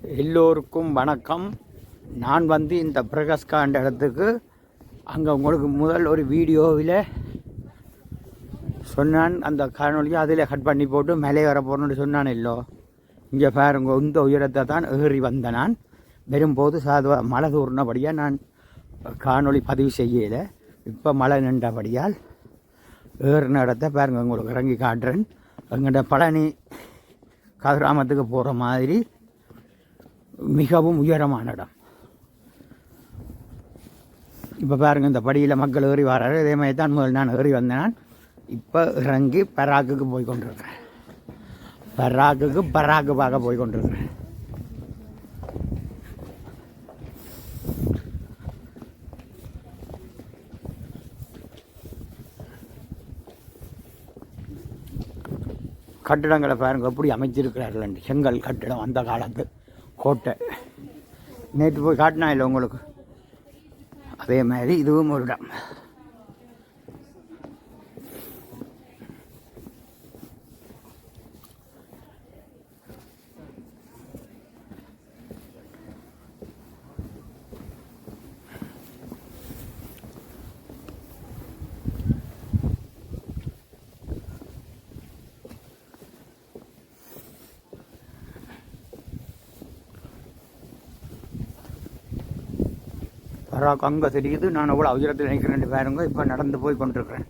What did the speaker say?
எல்லோருக்கும் வணக்கம். நான் இந்த பிரகாஷ்காண்ட இடத்துக்கு அங்கே உங்களுக்கு முதல் ஒரு வீடியோவில் சொன்னான். அந்த காணொலியை அதில் கட் பண்ணி போட்டு மேலே வர போகணுன்னு சொன்னான். இல்லோ இங்கே பாருங்க, இந்த உயரத்தை தான் ஏறி வந்த நான் வரும்போது மழை தூர்னபடியாக நான் காணொலி பதிவு செய்யலை. இப்போ மழை நின்றபடியால் ஏறின இடத்த பாருங்க, உங்களுக்கு இறங்கி காட்டுறேன். எங்கள்கிட்ட பழனி கிராமத்துக்கு போகிற மாதிரி மிகவும் உயரமான இடம். இப்போ பாருங்கள், இந்த படியில் மக்கள் ஏறி வர்றாரு. இதே மாதிரி தான் முதல் நான் ஏறி வந்தேன். இப்போ இறங்கி பராக்குக்கு போய் கொண்டிருக்கிறேன். பராக்கு பார்க்க போய் கொண்டிருக்கிறேன். கட்டிடங்களை பாருங்க எப்படி அமைச்சிருக்கிறார்கள். செங்கல் கட்டிடம், அந்த காலத்து கோட்டை. நேற்று போய் காட்டினா இல்லை உங்களுக்கு, அதே மாதிரி இதுவும் ஒரு இடம். பராக் அங்கே தெரியுது. நான் அவ்வளோ உயரத்தில் நினைக்கிறேன் பாருங்க. இப்போ நடந்து போய் கொண்டிருக்கிறேன்.